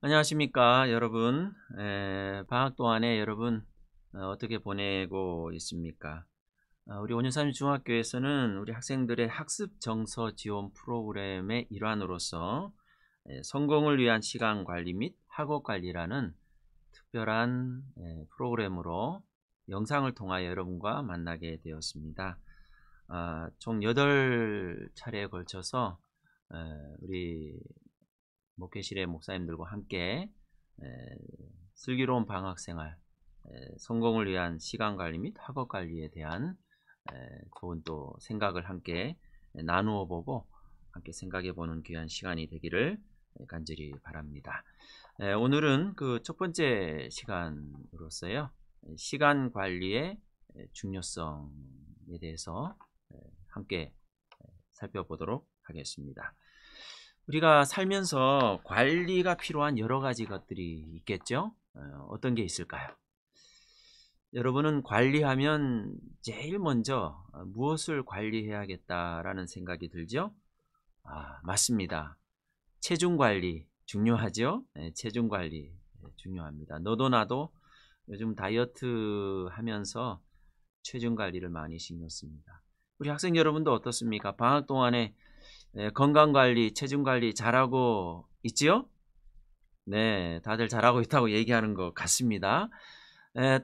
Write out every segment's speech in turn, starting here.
안녕하십니까 여러분. 방학 동안에 여러분 어떻게 보내고 있습니까? 우리 온유삼 중학교에서는 우리 학생들의 학습 정서 지원 프로그램의 일환으로서 성공을 위한 시간 관리 및 학업 관리라는 특별한 프로그램으로 영상을 통하여 여러분과 만나게 되었습니다. 총 8차례에 걸쳐서 우리 목회실의 목사님들과 함께 슬기로운 방학생활, 성공을 위한 시간관리 및 학업관리에 대한 좋은 또 생각을 함께 나누어 보고 함께 생각해 보는 귀한 시간이 되기를 간절히 바랍니다. 오늘은 그 첫 번째 시간으로서요, 시간관리의 중요성에 대해서 함께 살펴보도록 하겠습니다. 우리가 살면서 관리가 필요한 여러 가지 것들이 있겠죠? 어떤 게 있을까요? 여러분은 관리하면 제일 먼저 무엇을 관리해야겠다라는 생각이 들죠? 맞습니다. 체중 관리 중요하죠? 체중 관리 중요합니다. 너도 나도 요즘 다이어트 하면서 체중 관리를 많이 신경 씁니다. 우리 학생 여러분도 어떻습니까? 방학 동안에 건강관리, 체중관리 잘하고 있지요? 네, 다들 잘하고 있다고 얘기하는 것 같습니다.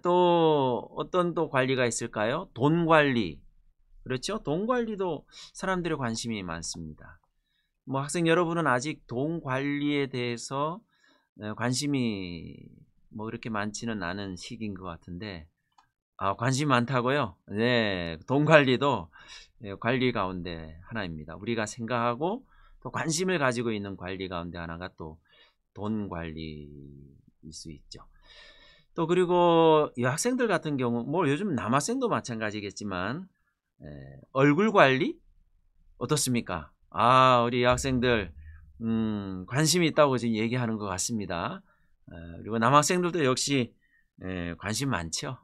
또 어떤 또 관리가 있을까요? 돈 관리. 그렇죠? 돈 관리도 사람들의 관심이 많습니다. 뭐 학생 여러분은 아직 돈 관리에 대해서 관심이 뭐 그렇게 많지는 않은 시기인 것 같은데, 관심 많다고요? 네, 돈 관리도 관리 가운데 하나입니다. 우리가 생각하고 또 관심을 가지고 있는 관리 가운데 하나가 또 돈 관리일 수 있죠. 또 그리고 이 학생들 같은 경우, 뭐 요즘 남학생도 마찬가지겠지만 얼굴 관리 어떻습니까? 우리 학생들 관심이 있다고 지금 얘기하는 것 같습니다. 그리고 남학생들도 역시 관심 많죠.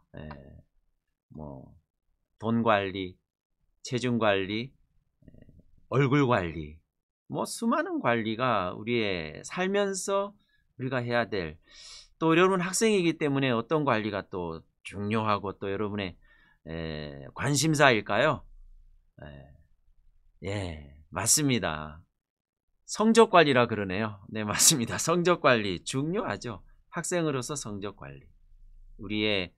뭐 돈 관리, 체중 관리, 얼굴 관리, 뭐 수많은 관리가 우리의 살면서 우리가 해야 될, 또 여러분 학생이기 때문에 어떤 관리가 또 중요하고 또 여러분의 관심사일까요? 맞습니다. 성적 관리라 그러네요. 네, 맞습니다. 성적 관리 중요하죠. 학생으로서 성적 관리. 우리의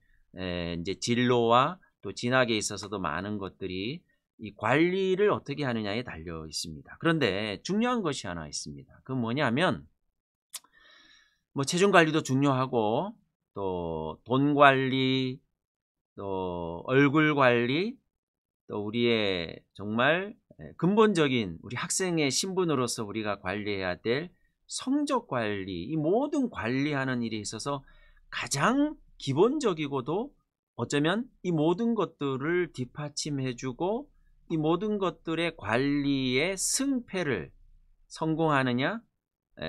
이제 진로와 또 진학에 있어서도 많은 것들이 이 관리를 어떻게 하느냐에 달려 있습니다. 그런데 중요한 것이 하나 있습니다. 그건 뭐냐면, 뭐 체중 관리도 중요하고 또 돈 관리, 또 얼굴 관리, 또 우리의 정말 근본적인 우리 학생의 신분으로서 우리가 관리해야 될 성적 관리, 이 모든 관리하는 일에 있어서 가장 기본적이고도 어쩌면 이 모든 것들을 뒷받침해주고 이 모든 것들의 관리의 승패를 성공하느냐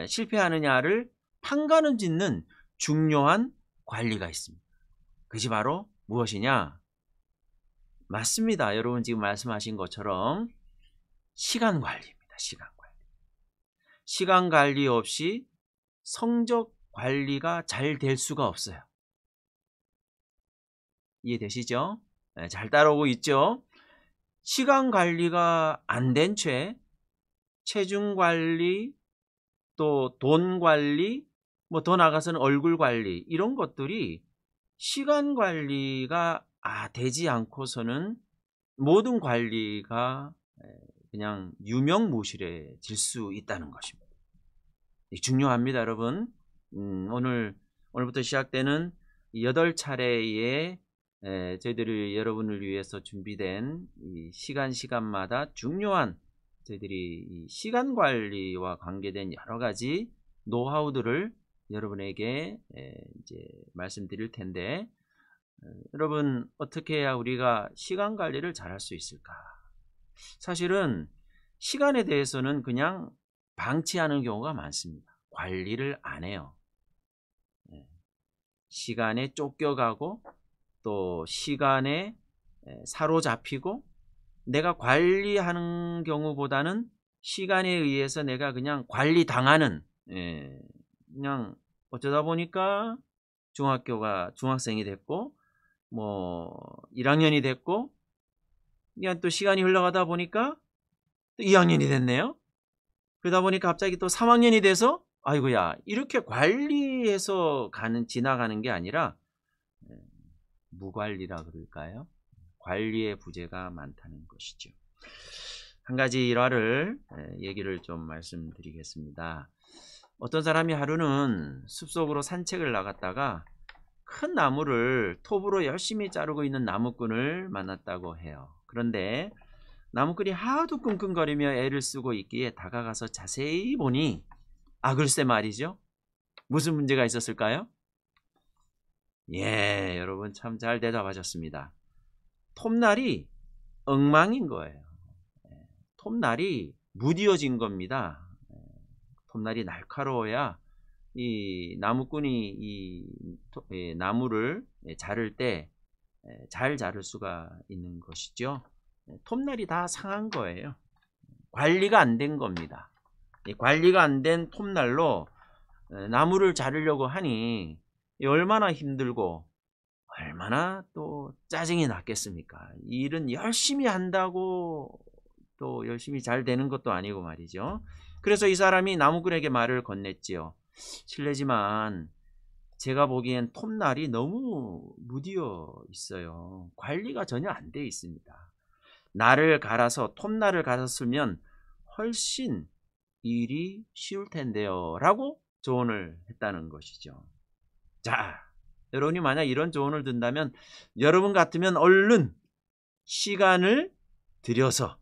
실패하느냐를 판가름 짓는 중요한 관리가 있습니다. 그것이 바로 무엇이냐? 맞습니다. 여러분 지금 말씀하신 것처럼 시간 관리입니다. 시간 관리. 시간 관리 없이 성적 관리가 잘 될 수가 없어요. 이해되시죠? 잘 따라오고 있죠? 시간 관리가 안 된 채 체중 관리, 또 돈 관리, 뭐 더 나아가서는 얼굴 관리, 이런 것들이 시간 관리가 되지 않고서는 모든 관리가 그냥 유명무실해질 수 있다는 것입니다. 중요합니다, 여러분. 오늘부터 시작되는 8차례의 저희들이 여러분을 위해서 준비된 이 시간마다 중요한 저희들이 이 시간 관리와 관계된 여러 가지 노하우들을 여러분에게 이제 말씀드릴 텐데, 여러분 어떻게 해야 우리가 시간 관리를 잘할 수 있을까? 사실은 시간에 대해서는 그냥 방치하는 경우가 많습니다. 관리를 안 해요. 시간에 쫓겨가고 또 시간에 사로잡히고, 내가 관리하는 경우보다는 시간에 의해서 내가 그냥 관리당하는, 그냥 어쩌다 보니까 중학생이 됐고, 뭐 1학년이 됐고, 그냥 또 시간이 흘러가다 보니까 또 2학년이 됐네요. 그러다 보니까 갑자기 또 3학년이 돼서, 아이고야, 이렇게 관리해서 지나가는 게 아니라 무관리라 그럴까요? 관리의 부재가 많다는 것이죠. 한 가지 일화를 얘기를 좀 말씀드리겠습니다. 어떤 사람이 하루는 숲속으로 산책을 나갔다가 큰 나무를 톱으로 열심히 자르고 있는 나무꾼을 만났다고 해요. 그런데 나무꾼이 하도 끙끙거리며 애를 쓰고 있기에 다가가서 자세히 보니, 글쎄 말이죠. 무슨 문제가 있었을까요? 예, 여러분 참 잘 대답하셨습니다. 톱날이 엉망인 거예요. 톱날이 무뎌진 겁니다. 톱날이 날카로워야 이 나무꾼이 나무를 자를 때 잘 자를 수가 있는 것이죠. 톱날이 다 상한 거예요. 관리가 안 된 겁니다. 관리가 안 된 톱날로 나무를 자르려고 하니 얼마나 힘들고 얼마나 또 짜증이 났겠습니까? 일은 열심히 한다고 또 열심히 잘 되는 것도 아니고 말이죠. 그래서 이 사람이 나무꾼에게 말을 건넸지요. 실례지만 제가 보기엔 톱날이 너무 무디어 있어요. 관리가 전혀 안 돼 있습니다. 날을 갈아서 톱날을 갈아서 쓰면 훨씬 일이 쉬울 텐데요. 라고 조언을 했다는 것이죠. 자, 여러분이 만약 이런 조언을 듣는다면 여러분 같으면 얼른 시간을 들여서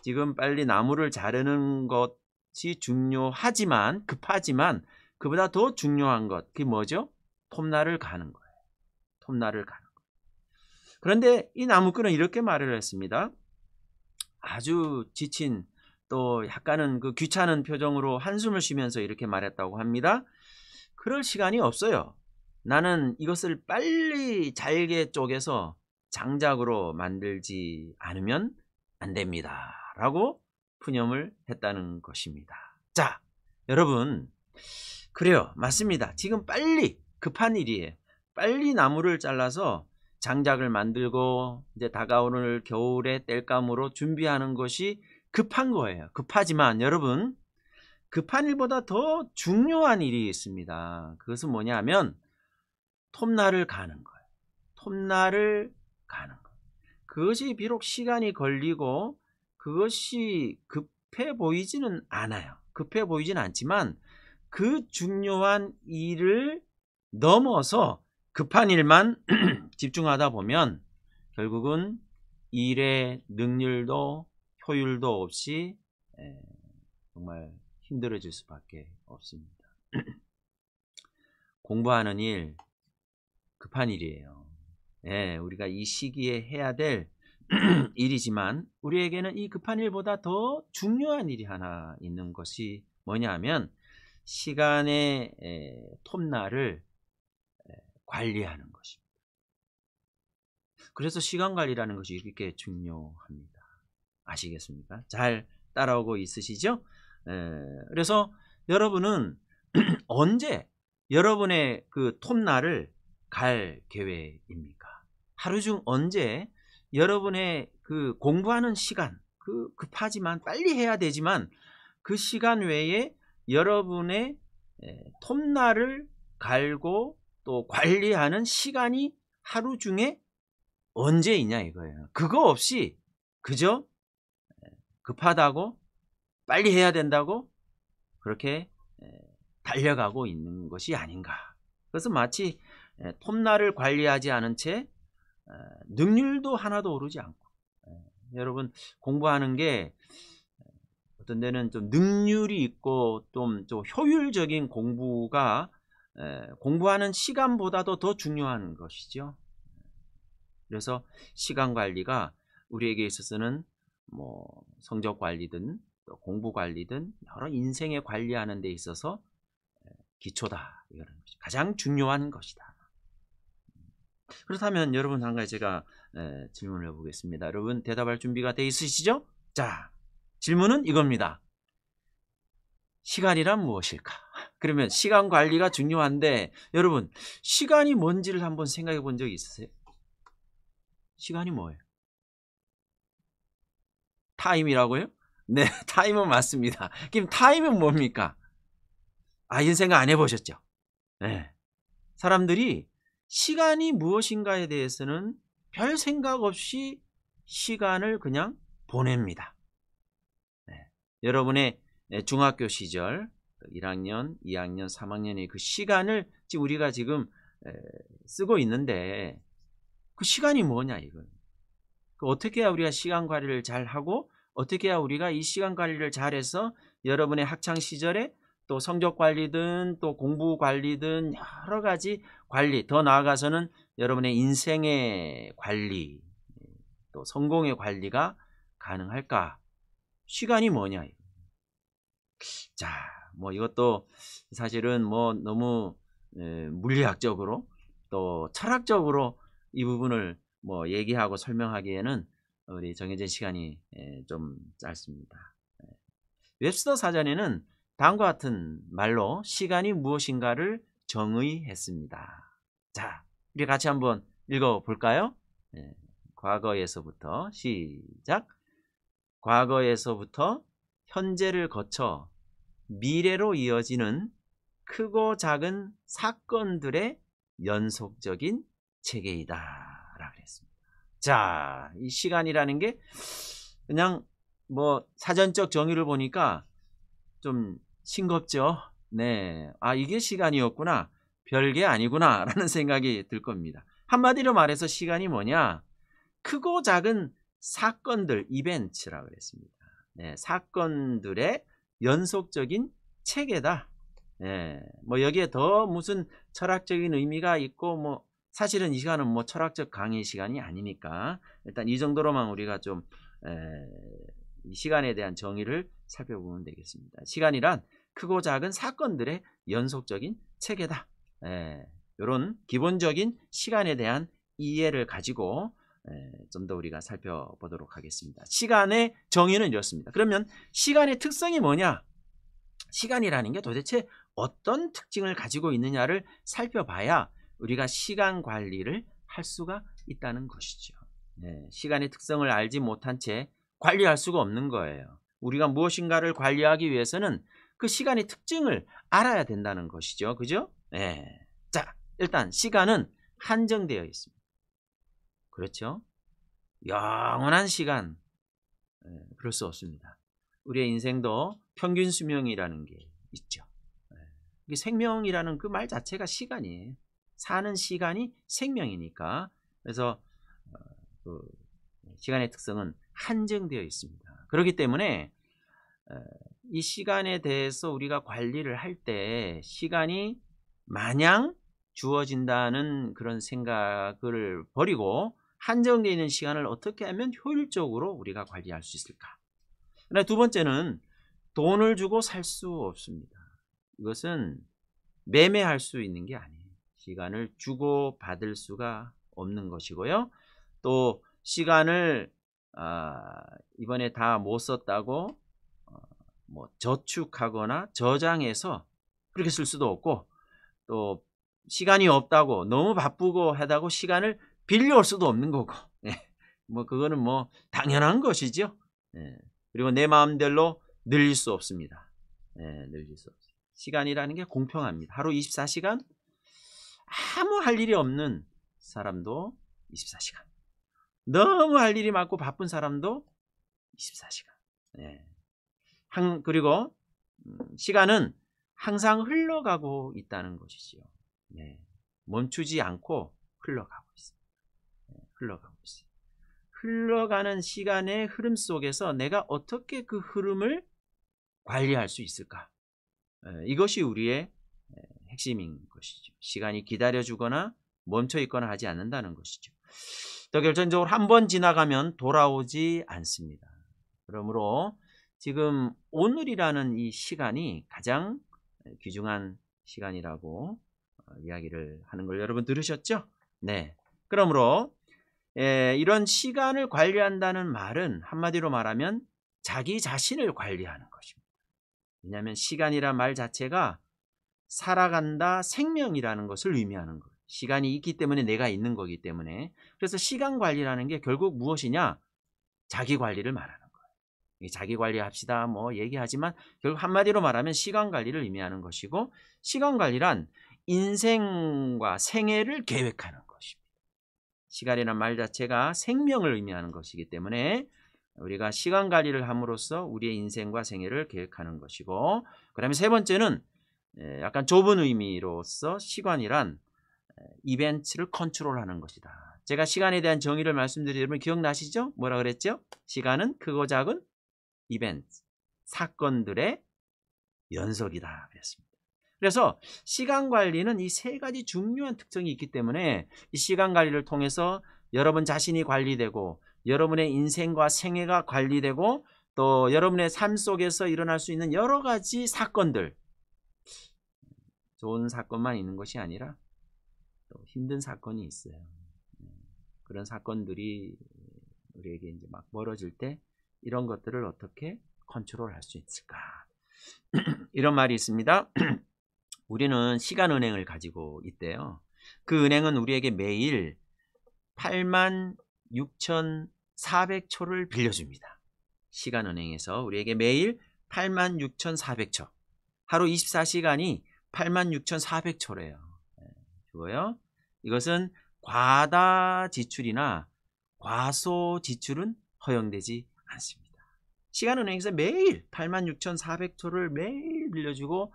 지금 빨리 나무를 자르는 것이 중요하지만, 급하지만 그보다 더 중요한 것, 그게 뭐죠? 톱날을 가는 거예요. 톱날을 가는 거예요. 그런데 이 나무꾼은 이렇게 말을 했습니다. 아주 지친, 또 약간은 그 귀찮은 표정으로 한숨을 쉬면서 이렇게 말했다고 합니다. 그럴 시간이 없어요. 나는 이것을 빨리 잘게 쪼개서 장작으로 만들지 않으면 안 됩니다. 라고 푸념을 했다는 것입니다. 자, 여러분, 그래요. 맞습니다. 지금 빨리 급한 일이에요. 빨리 나무를 잘라서 장작을 만들고 이제 다가오는 겨울에 땔감으로 준비하는 것이 급한 거예요. 급하지만 여러분, 급한 일보다 더 중요한 일이 있습니다. 그것은 뭐냐면 톱날을 가는 거예요. 톱날을 가는 거예요. 그것이 비록 시간이 걸리고 그것이 급해 보이지는 않아요. 급해 보이지는 않지만 그 중요한 일을 넘어서 급한 일만 집중하다 보면 결국은 일의 능률도 효율도 없이 정말 힘들어질 수밖에 없습니다. 공부하는 일 급한 일이에요. 우리가 이 시기에 해야 될 일이지만 우리에게는 이 급한 일보다 더 중요한 일이 하나 있는 것이 뭐냐 하면 시간의 톱날을 관리하는 것입니다. 그래서 시간 관리라는 것이 이렇게 중요합니다. 아시겠습니까? 잘 따라오고 있으시죠? 그래서 여러분은 언제 여러분의 그 톱날을 갈 계획입니까? 하루 중 언제 여러분의 그 공부하는 시간, 그 급하지만 빨리 해야 되지만 그 시간 외에 여러분의 톱날을 갈고 또 관리하는 시간이 하루 중에 언제 있냐 이거예요. 그거 없이 그저 급하다고 빨리 해야 된다고 그렇게 달려가고 있는 것이 아닌가. 그래서 마치 톱날을 관리하지 않은 채 능률도 하나도 오르지 않고 여러분 공부하는 게 어떤 데는 좀 능률이 있고 좀 효율적인 공부가 공부하는 시간보다도 더 중요한 것이죠. 그래서 시간 관리가 우리에게 있어서는 뭐 성적 관리든 또 공부 관리든 여러 인생의 관리하는 데 있어서 기초다. 이거는 가장 중요한 것이다. 그렇다면 여러분 한 가지 제가 질문을 해보겠습니다. 여러분 대답할 준비가 돼 있으시죠? 자, 질문은 이겁니다. 시간이란 무엇일까? 그러면 시간 관리가 중요한데 여러분 시간이 뭔지를 한번 생각해 본 적이 있으세요? 시간이 뭐예요? 타임이라고요? 네, 타임은 맞습니다. 그럼 타임은 뭡니까? 이런 생각 안 해보셨죠? 네. 사람들이 시간이 무엇인가에 대해서는 별 생각 없이 시간을 그냥 보냅니다. 네. 여러분의 중학교 시절 1학년, 2학년, 3학년의 그 시간을 지금 우리가 지금 쓰고 있는데 그 시간이 뭐냐 이건. 어떻게 해야 우리가 시간 관리를 잘 하고 어떻게 해야 우리가 이 시간 관리를 잘해서 여러분의 학창 시절에 또 성적 관리든 또 공부 관리든 여러 가지 관리, 더 나아가서는 여러분의 인생의 관리, 또 성공의 관리가 가능할까? 시간이 뭐냐? 자, 뭐 이것도 사실은 뭐 너무 물리학적으로 또 철학적으로 이 부분을 뭐 얘기하고 설명하기에는 우리 정해진 시간이 좀 짧습니다. 웹스터 사전에는 다음과 같은 말로 시간이 무엇인가를 정의했습니다. 자, 우리 같이 한번 읽어볼까요? 과거에서부터 시작. 과거에서부터 현재를 거쳐 미래로 이어지는 크고 작은 사건들의 연속적인 체계이다 라고 그랬습니다. 자, 이 시간이라는 게 그냥 뭐 사전적 정의를 보니까 좀 싱겁죠. 네, 이게 시간이었구나, 별게 아니구나 라는 생각이 들 겁니다. 한마디로 말해서 시간이 뭐냐, 크고 작은 사건들, 이벤트라고 그랬습니다. 네, 사건들의 연속적인 체계다. 네, 뭐 여기에 더 무슨 철학적인 의미가 있고 뭐 사실은 이 시간은 뭐 철학적 강의 시간이 아니니까 일단 이 정도로만 우리가 좀 이 시간에 대한 정의를 살펴보면 되겠습니다. 시간이란 크고 작은 사건들의 연속적인 체계다. 이런 기본적인 시간에 대한 이해를 가지고 좀 더 우리가 살펴보도록 하겠습니다. 시간의 정의는 이렇습니다. 그러면 시간의 특성이 뭐냐? 시간이라는 게 도대체 어떤 특징을 가지고 있느냐를 살펴봐야 우리가 시간 관리를 할 수가 있다는 것이죠. 시간의 특성을 알지 못한 채 관리할 수가 없는 거예요. 우리가 무엇인가를 관리하기 위해서는 그 시간의 특징을 알아야 된다는 것이죠. 그죠? 자, 일단 시간은 한정되어 있습니다. 그렇죠? 영원한 시간, 그럴 수 없습니다. 우리의 인생도 평균 수명이라는 게 있죠. 생명이라는 그 말 자체가 시간이에요. 사는 시간이 생명이니까. 그래서 그 시간의 특성은 한정되어 있습니다. 그렇기 때문에 이 시간에 대해서 우리가 관리를 할 때 시간이 마냥 주어진다는 그런 생각을 버리고 한정되어 있는 시간을 어떻게 하면 효율적으로 우리가 관리할 수 있을까? 그다음에 두 번째는 돈을 주고 살 수 없습니다. 이것은 매매할 수 있는 게 아니에요. 시간을 주고 받을 수가 없는 것이고요. 또 시간을 이번에 다 못 썼다고 뭐 저축하거나 저장해서 그렇게 쓸 수도 없고, 또 시간이 없다고 너무 바쁘고 하다고 시간을 빌려올 수도 없는 거고, 뭐 그거는 뭐 당연한 것이죠. 그리고 내 마음대로 늘릴 수 없습니다. 늘릴 수 없어요. 시간이라는 게 공평합니다. 하루 24시간, 아무 할 일이 없는 사람도 24시간, 너무 할 일이 많고 바쁜 사람도 24시간. 그리고 시간은 항상 흘러가고 있다는 것이지요. 멈추지 않고 흘러가고 있습니다. 흘러가고 있어요. 흘러가는 시간의 흐름 속에서 내가 어떻게 그 흐름을 관리할 수 있을까? 이것이 우리의 핵심인 것이죠. 시간이 기다려주거나 멈춰있거나 하지 않는다는 것이죠. 더 결정적으로 한 번 지나가면 돌아오지 않습니다. 그러므로 지금 오늘이라는 이 시간이 가장 귀중한 시간이라고 이야기를 하는 걸 여러분 들으셨죠? 네. 그러므로 이런 시간을 관리한다는 말은 한마디로 말하면 자기 자신을 관리하는 것입니다. 왜냐하면 시간이란 말 자체가 살아간다, 생명이라는 것을 의미하는 거예요. 시간이 있기 때문에 내가 있는 거기 때문에. 그래서 시간 관리라는 게 결국 무엇이냐? 자기 관리를 말하는 거예요. 자기 관리합시다 뭐 얘기하지만 결국 한마디로 말하면 시간 관리를 의미하는 것이고, 시간 관리란 인생과 생애를 계획하는 것입니다. 시간이란 말 자체가 생명을 의미하는 것이기 때문에 우리가 시간 관리를 함으로써 우리의 인생과 생애를 계획하는 것이고, 그 다음에 세 번째는 약간 좁은 의미로서 시간이란 이벤트를 컨트롤하는 것이다. 제가 시간에 대한 정의를 말씀드린 여러분 기억나시죠? 뭐라 그랬죠? 시간은 크고 작은 이벤트, 사건들의 연속이다 그랬습니다. 그래서 시간 관리는 이 세 가지 중요한 특징이 있기 때문에 이 시간 관리를 통해서 여러분 자신이 관리되고 여러분의 인생과 생애가 관리되고 또 여러분의 삶 속에서 일어날 수 있는 여러 가지 사건들, 좋은 사건만 있는 것이 아니라 또 힘든 사건이 있어요. 그런 사건들이 우리에게 이제 막 멀어질 때 이런 것들을 어떻게 컨트롤할 수 있을까? 이런 말이 있습니다. 우리는 시간은행을 가지고 있대요. 그 은행은 우리에게 매일 86,400초를 빌려줍니다. 시간은행에서 우리에게 매일 86,400초, 하루 24시간이 86,400초래요. 그거요. 이것은 과다 지출이나 과소 지출은 허용되지 않습니다. 시간은행에서 매일 86,400초를 매일 빌려주고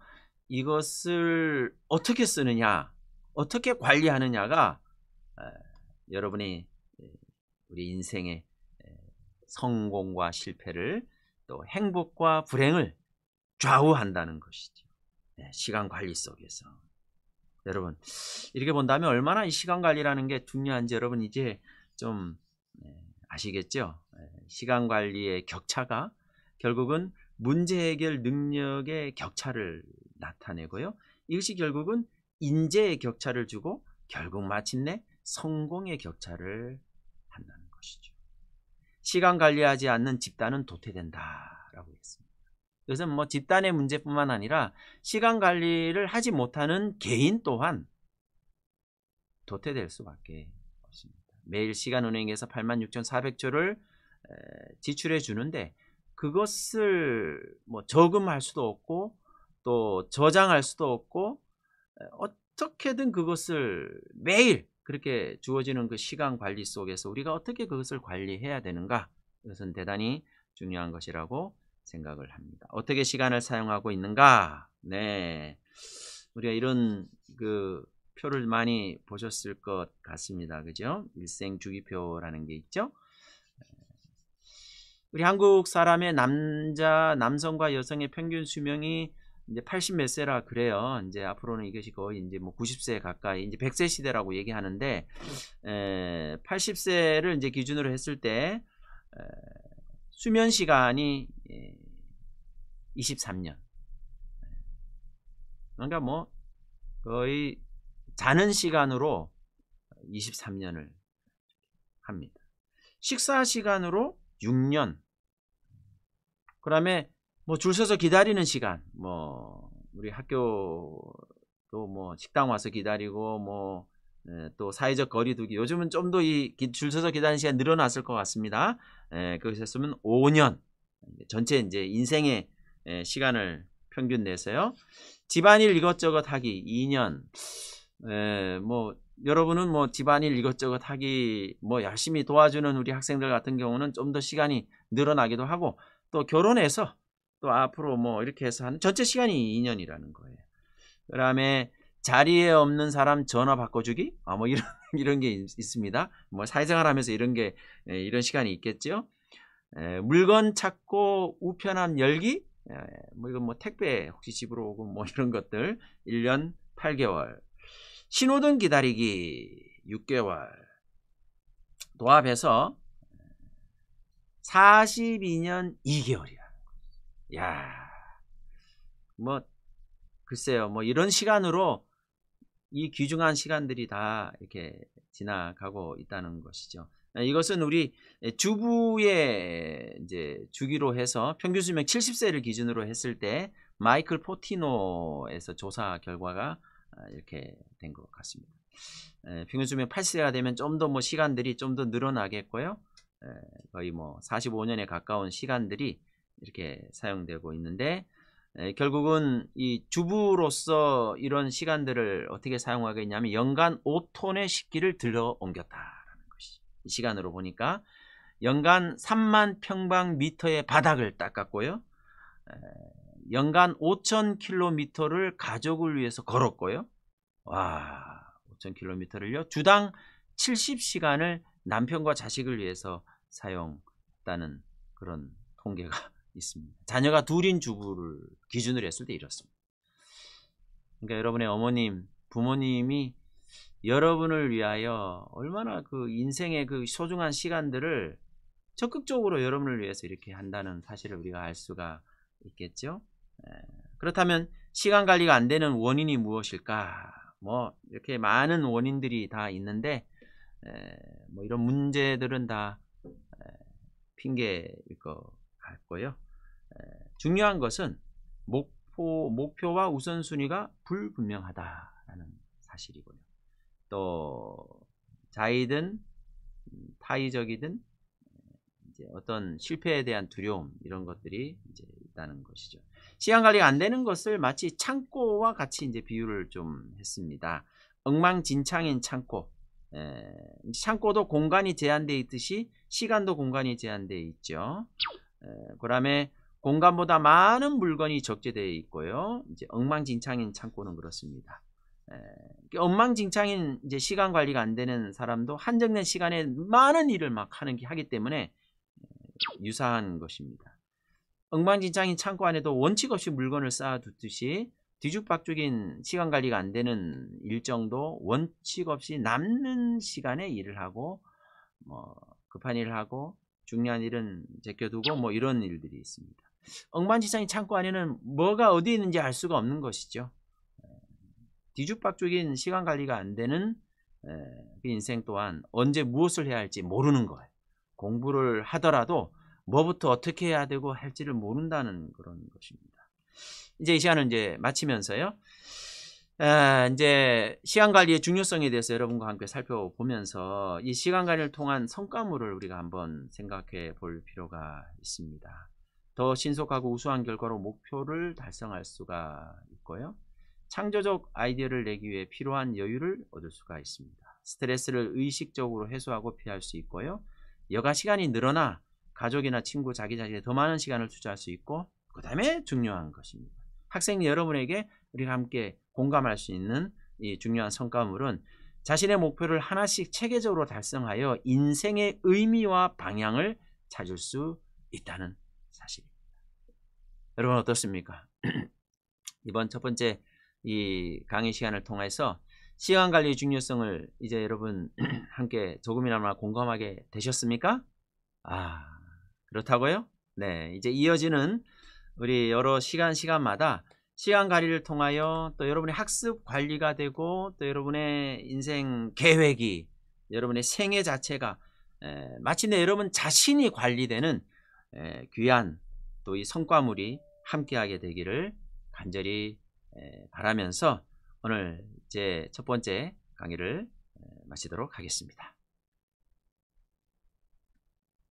이것을 어떻게 쓰느냐, 어떻게 관리하느냐가 여러분의 우리 인생의 성공과 실패를 또 행복과 불행을 좌우한다는 것이죠. 시간 관리 속에서. 여러분 이렇게 본다면 얼마나 이 시간 관리라는 게 중요한지 여러분 이제 좀 아시겠죠? 시간 관리의 격차가 결국은 문제 해결 능력의 격차를 나타내고요. 이것이 결국은 인재의 격차를 주고 결국 마침내 성공의 격차를 한다는 것이죠. 시간 관리하지 않는 집단은 도태된다라고 했습니다. 이것은 뭐 집단의 문제뿐만 아니라 시간 관리를 하지 못하는 개인 또한 도태될 수밖에 없습니다. 매일 시간은행에서 86,400초를 지출해 주는데 그것을 뭐 저금할 수도 없고 또 저장할 수도 없고 어떻게든 그것을 매일 그렇게 주어지는 그 시간 관리 속에서 우리가 어떻게 그것을 관리해야 되는가, 이것은 대단히 중요한 것이라고 생각을 합니다. 어떻게 시간을 사용하고 있는가? 네, 우리가 이런 그 표를 많이 보셨을 것 같습니다. 그죠? 일생 주기표라는 게 있죠. 우리 한국 사람의 남성과 여성의 평균 수명이 이제 80 몇 세라 그래요. 이제 앞으로는 이것이 거의 이제 뭐 90세 가까이 이제 100세 시대라고 얘기하는데 80세를 이제 기준으로 했을 때 수면 시간이 23년. 그러니까 뭐 거의 자는 시간으로 23년을 합니다. 식사 시간으로 6년. 그다음에 뭐 줄 서서 기다리는 시간, 뭐 우리 학교도 뭐 식당 와서 기다리고 뭐 또 사회적 거리두기, 요즘은 좀 더 이 줄 서서 기다리는 시간 늘어났을 것 같습니다. 그것을 했으면 5년 전체 이제 인생의 시간을 평균 내서요. 집안일 이것저것 하기 2년. 뭐 여러분은 뭐 집안일 이것저것 하기 뭐 열심히 도와주는 우리 학생들 같은 경우는 좀 더 시간이 늘어나기도 하고 또 결혼해서 또 앞으로 뭐 이렇게 해서 하는 전체 시간이 2년이라는 거예요. 그 다음에 자리에 없는 사람 전화 바꿔주기, 뭐 이런 게 있습니다. 뭐 사회생활 하면서 이런 게 이런 시간이 있겠죠. 물건 찾고 우편함 열기, 뭐 이건 뭐 택배 혹시 집으로 오고 뭐 이런 것들 1년 8개월, 신호등 기다리기 6개월, 도합해서 42년 2개월이야. 야, 뭐 글쎄요, 뭐 이런 시간으로 이 귀중한 시간들이 다 이렇게 지나가고 있다는 것이죠. 이것은 우리 주부의 이제 주기로 해서 평균 수명 70세를 기준으로 했을 때 마이클 포티노에서 조사 결과가 이렇게 된 것 같습니다. 평균 수명 80세가 되면 좀 더 뭐 시간들이 좀 더 늘어나겠고요. 거의 뭐 45년에 가까운 시간들이 이렇게 사용되고 있는데, 결국은 이 주부로서 이런 시간들을 어떻게 사용하겠냐면 연간 5톤의 식기를 들어 옮겼다라는 것이, 이 시간으로 보니까 연간 3만 평방미터의 바닥을 닦았고요. 연간 5,000km를 가족을 위해서 걸었고요. 와, 5,000km를요. 주당 70시간을 남편과 자식을 위해서 사용했다는 그런 통계가 있습니다. 자녀가 둘인 주부를 기준으로 했을 때 이렇습니다. 그러니까 여러분의 어머님, 부모님이 여러분을 위하여 얼마나 그 인생의 그 소중한 시간들을 적극적으로 여러분을 위해서 이렇게 한다는 사실을 우리가 알 수가 있겠죠. 그렇다면 시간 관리가 안 되는 원인이 무엇일까? 뭐 이렇게 많은 원인들이 다 있는데, 뭐 이런 문제들은 다 핑계일 것 같고요. 중요한 것은 목표와 우선순위가 불분명하다라는 사실이고요. 또 자의든 타의적이든 이제 어떤 실패에 대한 두려움, 이런 것들이 이제 있다는 것이죠. 시간 관리가 안 되는 것을 마치 창고와 같이 이제 비유를 좀 했습니다. 엉망진창인 창고. 창고도 공간이 제한되어 있듯이 시간도 공간이 제한되어 있죠. 그다음에 공간보다 많은 물건이 적재되어 있고요. 이제 엉망진창인 창고는 그렇습니다. 엉망진창인 이제 시간 관리가 안 되는 사람도 한정된 시간에 많은 일을 막 하기 때문에 유사한 것입니다. 엉망진창인 창고 안에도 원칙 없이 물건을 쌓아두듯이 뒤죽박죽인 시간 관리가 안 되는 일정도 원칙 없이 남는 시간에 일을 하고, 뭐 급한 일을 하고 중요한 일은 제껴두고 뭐 이런 일들이 있습니다. 엉망진창인 창고 안에는 뭐가 어디 있는지 알 수가 없는 것이죠. 뒤죽박죽인 시간 관리가 안 되는 그 인생 또한 언제 무엇을 해야 할지 모르는 거예요. 공부를 하더라도 뭐부터 어떻게 해야 되고 할지를 모른다는 그런 것입니다. 이제 이 시간을 이제 마치면서요. 이제 시간 관리의 중요성에 대해서 여러분과 함께 살펴보면서 이 시간 관리를 통한 성과물을 우리가 한번 생각해 볼 필요가 있습니다. 더 신속하고 우수한 결과로 목표를 달성할 수가 있고요. 창조적 아이디어를 내기 위해 필요한 여유를 얻을 수가 있습니다. 스트레스를 의식적으로 해소하고 피할 수 있고요. 여가 시간이 늘어나 가족이나 친구, 자기 자신에 더 많은 시간을 투자할 수 있고, 그 다음에 중요한 것입니다. 학생 여러분에게 우리가 함께 공감할 수 있는 이 중요한 성과물은 자신의 목표를 하나씩 체계적으로 달성하여 인생의 의미와 방향을 찾을 수 있다는 사실입니다. 여러분 어떻습니까? 이번 첫 번째 이 강의 시간을 통해서 시간 관리의 중요성을 이제 여러분 함께 조금이나마 공감하게 되셨습니까? 그렇다고요? 네, 이제 이어지는 우리 여러 시간마다 시간 관리를 통하여 또 여러분의 학습 관리가 되고, 또 여러분의 인생 계획이, 여러분의 생애 자체가 마침내 여러분 자신이 관리되는 귀한 또 이 성과물이 함께하게 되기를 간절히 바라면서 오늘 이제 첫 번째 강의를 마치도록 하겠습니다.